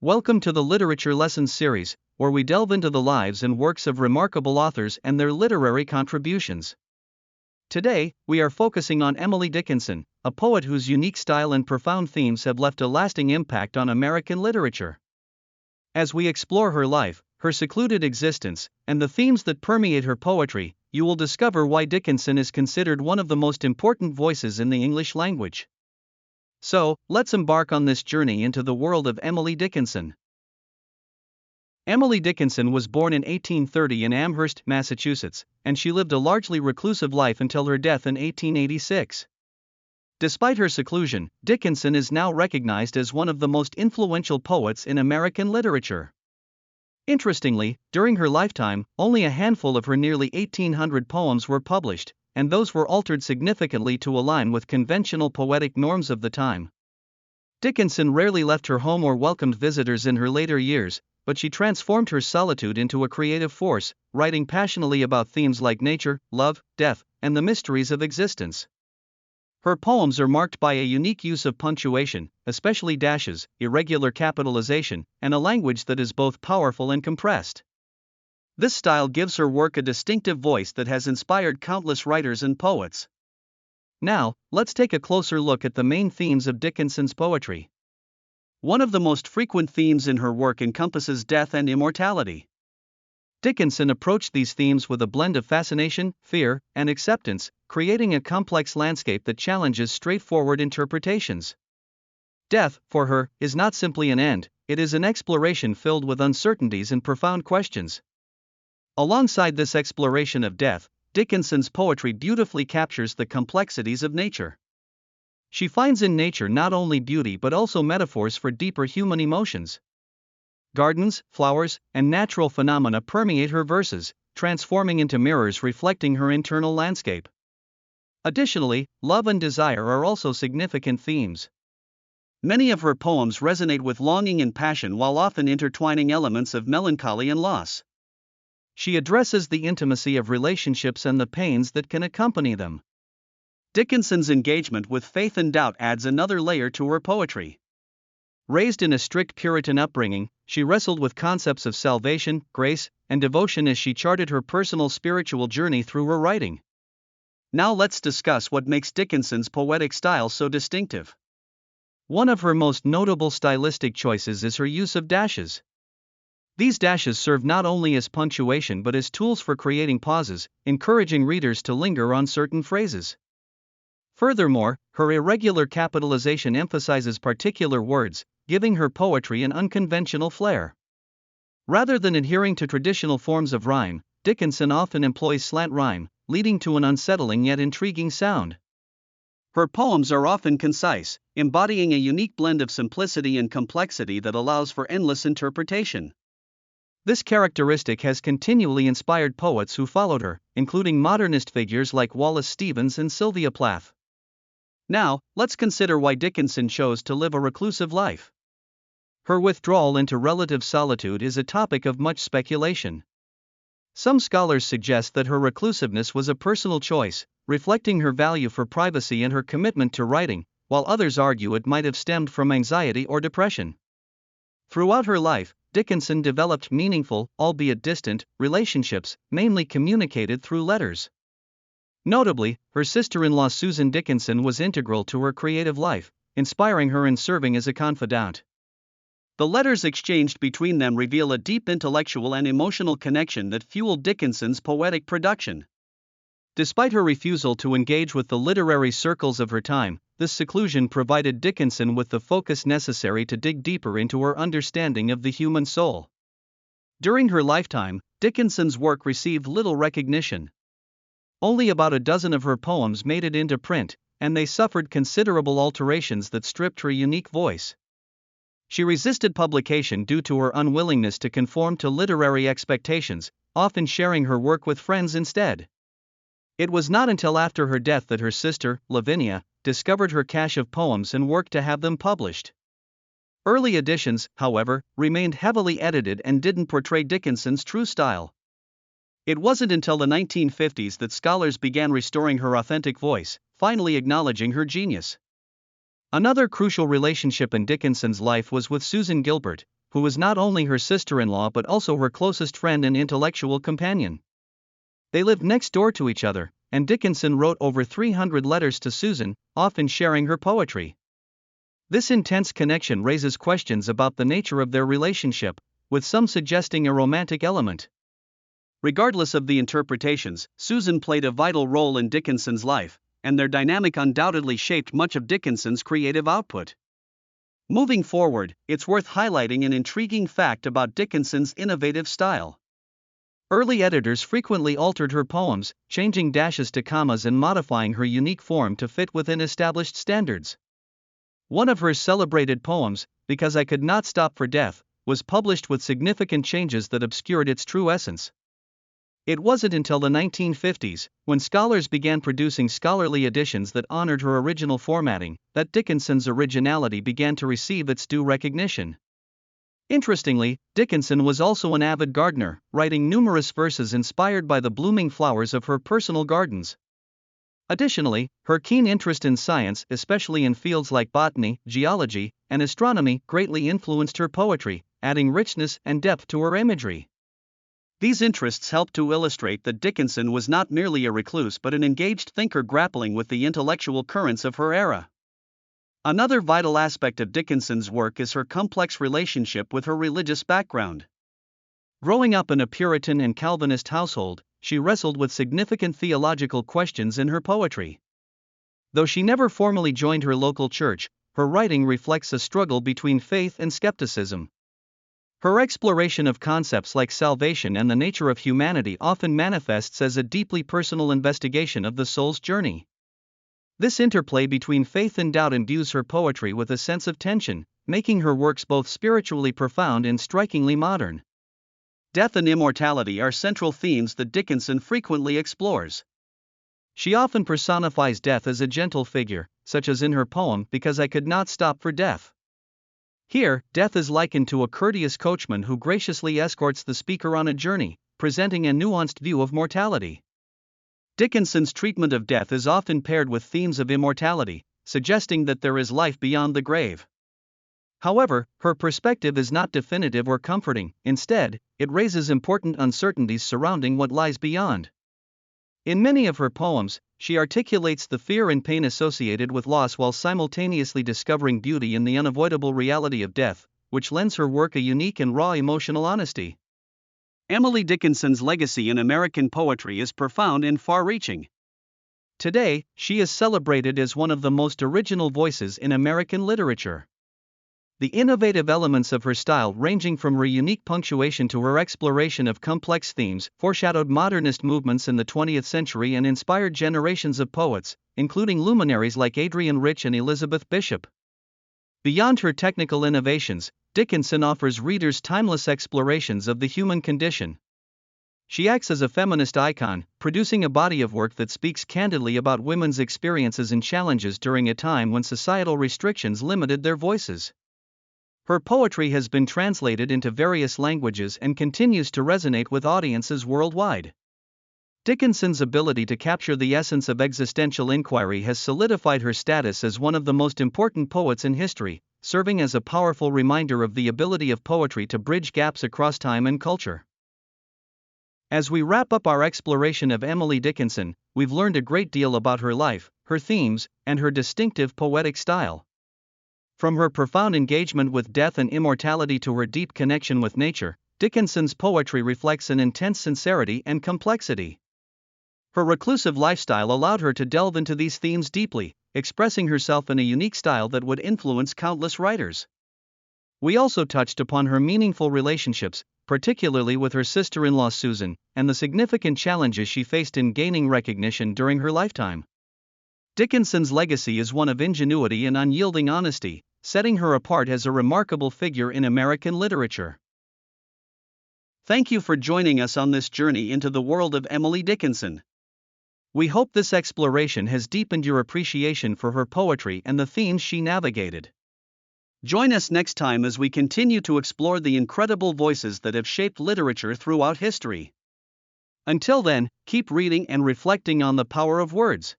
Welcome to the Literature Lessons series, where we delve into the lives and works of remarkable authors and their literary contributions. Today, we are focusing on Emily Dickinson, a poet whose unique style and profound themes have left a lasting impact on American literature. As we explore her life, her secluded existence, and the themes that permeate her poetry, you will discover why Dickinson is considered one of the most important voices in the English language. So, let's embark on this journey into the world of Emily Dickinson. Emily Dickinson was born in 1830 in Amherst, Massachusetts, and she lived a largely reclusive life until her death in 1886. Despite her seclusion, Dickinson is now recognized as one of the most influential poets in American literature. Interestingly, during her lifetime, only a handful of her nearly 1,800 poems were published, and those were altered significantly to align with conventional poetic norms of the time. Dickinson rarely left her home or welcomed visitors in her later years, but she transformed her solitude into a creative force, writing passionately about themes like nature, love, death, and the mysteries of existence. Her poems are marked by a unique use of punctuation, especially dashes, irregular capitalization, and a language that is both powerful and compressed. This style gives her work a distinctive voice that has inspired countless writers and poets. Now, let's take a closer look at the main themes of Dickinson's poetry. One of the most frequent themes in her work encompasses death and immortality. Dickinson approached these themes with a blend of fascination, fear, and acceptance, creating a complex landscape that challenges straightforward interpretations. Death, for her, is not simply an end, it is an exploration filled with uncertainties and profound questions. Alongside this exploration of death, Dickinson's poetry beautifully captures the complexities of nature. She finds in nature not only beauty but also metaphors for deeper human emotions. Gardens, flowers, and natural phenomena permeate her verses, transforming into mirrors reflecting her internal landscape. Additionally, love and desire are also significant themes. Many of her poems resonate with longing and passion while often intertwining elements of melancholy and loss. She addresses the intimacy of relationships and the pains that can accompany them. Dickinson's engagement with faith and doubt adds another layer to her poetry. Raised in a strict Puritan upbringing, she wrestled with concepts of salvation, grace, and devotion as she charted her personal spiritual journey through her writing. Now let's discuss what makes Dickinson's poetic style so distinctive. One of her most notable stylistic choices is her use of dashes. These dashes serve not only as punctuation but as tools for creating pauses, encouraging readers to linger on certain phrases. Furthermore, her irregular capitalization emphasizes particular words, giving her poetry an unconventional flair. Rather than adhering to traditional forms of rhyme, Dickinson often employs slant rhyme, leading to an unsettling yet intriguing sound. Her poems are often concise, embodying a unique blend of simplicity and complexity that allows for endless interpretation. This characteristic has continually inspired poets who followed her, including modernist figures like Wallace Stevens and Sylvia Plath. Now, let's consider why Dickinson chose to live a reclusive life. Her withdrawal into relative solitude is a topic of much speculation. Some scholars suggest that her reclusiveness was a personal choice, reflecting her value for privacy and her commitment to writing, while others argue it might have stemmed from anxiety or depression. Throughout her life, Dickinson developed meaningful, albeit distant, relationships, mainly communicated through letters. Notably, her sister-in-law Susan Dickinson was integral to her creative life, inspiring her and serving as a confidant. The letters exchanged between them reveal a deep intellectual and emotional connection that fueled Dickinson's poetic production. Despite her refusal to engage with the literary circles of her time, this seclusion provided Dickinson with the focus necessary to dig deeper into her understanding of the human soul. During her lifetime, Dickinson's work received little recognition. Only about a dozen of her poems made it into print, and they suffered considerable alterations that stripped her unique voice. She resisted publication due to her unwillingness to conform to literary expectations, often sharing her work with friends instead. It was not until after her death that her sister, Lavinia, discovered her cache of poems and worked to have them published. Early editions, however, remained heavily edited and didn't portray Dickinson's true style. It wasn't until the 1950s that scholars began restoring her authentic voice, finally acknowledging her genius. Another crucial relationship in Dickinson's life was with Susan Gilbert, who was not only her sister-in-law but also her closest friend and intellectual companion. They lived next door to each other, and Dickinson wrote over 300 letters to Susan, often sharing her poetry. This intense connection raises questions about the nature of their relationship, with some suggesting a romantic element. Regardless of the interpretations, Susan played a vital role in Dickinson's life, and their dynamic undoubtedly shaped much of Dickinson's creative output. Moving forward, it's worth highlighting an intriguing fact about Dickinson's innovative style. Early editors frequently altered her poems, changing dashes to commas and modifying her unique form to fit within established standards. One of her celebrated poems, Because I Could Not Stop for Death, was published with significant changes that obscured its true essence. It wasn't until the 1950s, when scholars began producing scholarly editions that honored her original formatting, that Dickinson's originality began to receive its due recognition. Interestingly, Dickinson was also an avid gardener, writing numerous verses inspired by the blooming flowers of her personal gardens. Additionally, her keen interest in science, especially in fields like botany, geology, and astronomy, greatly influenced her poetry, adding richness and depth to her imagery. These interests help to illustrate that Dickinson was not merely a recluse but an engaged thinker grappling with the intellectual currents of her era. Another vital aspect of Dickinson's work is her complex relationship with her religious background. Growing up in a Puritan and Calvinist household, she wrestled with significant theological questions in her poetry. Though she never formally joined her local church, her writing reflects a struggle between faith and skepticism. Her exploration of concepts like salvation and the nature of humanity often manifests as a deeply personal investigation of the soul's journey. This interplay between faith and doubt imbues her poetry with a sense of tension, making her works both spiritually profound and strikingly modern. Death and immortality are central themes that Dickinson frequently explores. She often personifies death as a gentle figure, such as in her poem Because I Could Not Stop for Death. Here, death is likened to a courteous coachman who graciously escorts the speaker on a journey, presenting a nuanced view of mortality. Dickinson's treatment of death is often paired with themes of immortality, suggesting that there is life beyond the grave. However, her perspective is not definitive or comforting. Instead, it raises important uncertainties surrounding what lies beyond. In many of her poems, she articulates the fear and pain associated with loss while simultaneously discovering beauty in the unavoidable reality of death, which lends her work a unique and raw emotional honesty. Emily Dickinson's legacy in American poetry is profound and far-reaching. Today, she is celebrated as one of the most original voices in American literature. The innovative elements of her style, ranging from her unique punctuation to her exploration of complex themes, foreshadowed modernist movements in the 20th century and inspired generations of poets, including luminaries like Adrienne Rich and Elizabeth Bishop. Beyond her technical innovations, Dickinson offers readers timeless explorations of the human condition. She acts as a feminist icon, producing a body of work that speaks candidly about women's experiences and challenges during a time when societal restrictions limited their voices. Her poetry has been translated into various languages and continues to resonate with audiences worldwide. Dickinson's ability to capture the essence of existential inquiry has solidified her status as one of the most important poets in history, serving as a powerful reminder of the ability of poetry to bridge gaps across time and culture. As we wrap up our exploration of Emily Dickinson, we've learned a great deal about her life, her themes, and her distinctive poetic style. From her profound engagement with death and immortality to her deep connection with nature, Dickinson's poetry reflects an intense sincerity and complexity. Her reclusive lifestyle allowed her to delve into these themes deeply, expressing herself in a unique style that would influence countless writers. We also touched upon her meaningful relationships, particularly with her sister-in-law Susan, and the significant challenges she faced in gaining recognition during her lifetime. Dickinson's legacy is one of ingenuity and unyielding honesty, setting her apart as a remarkable figure in American literature. Thank you for joining us on this journey into the world of Emily Dickinson. We hope this exploration has deepened your appreciation for her poetry and the themes she navigated. Join us next time as we continue to explore the incredible voices that have shaped literature throughout history. Until then, keep reading and reflecting on the power of words.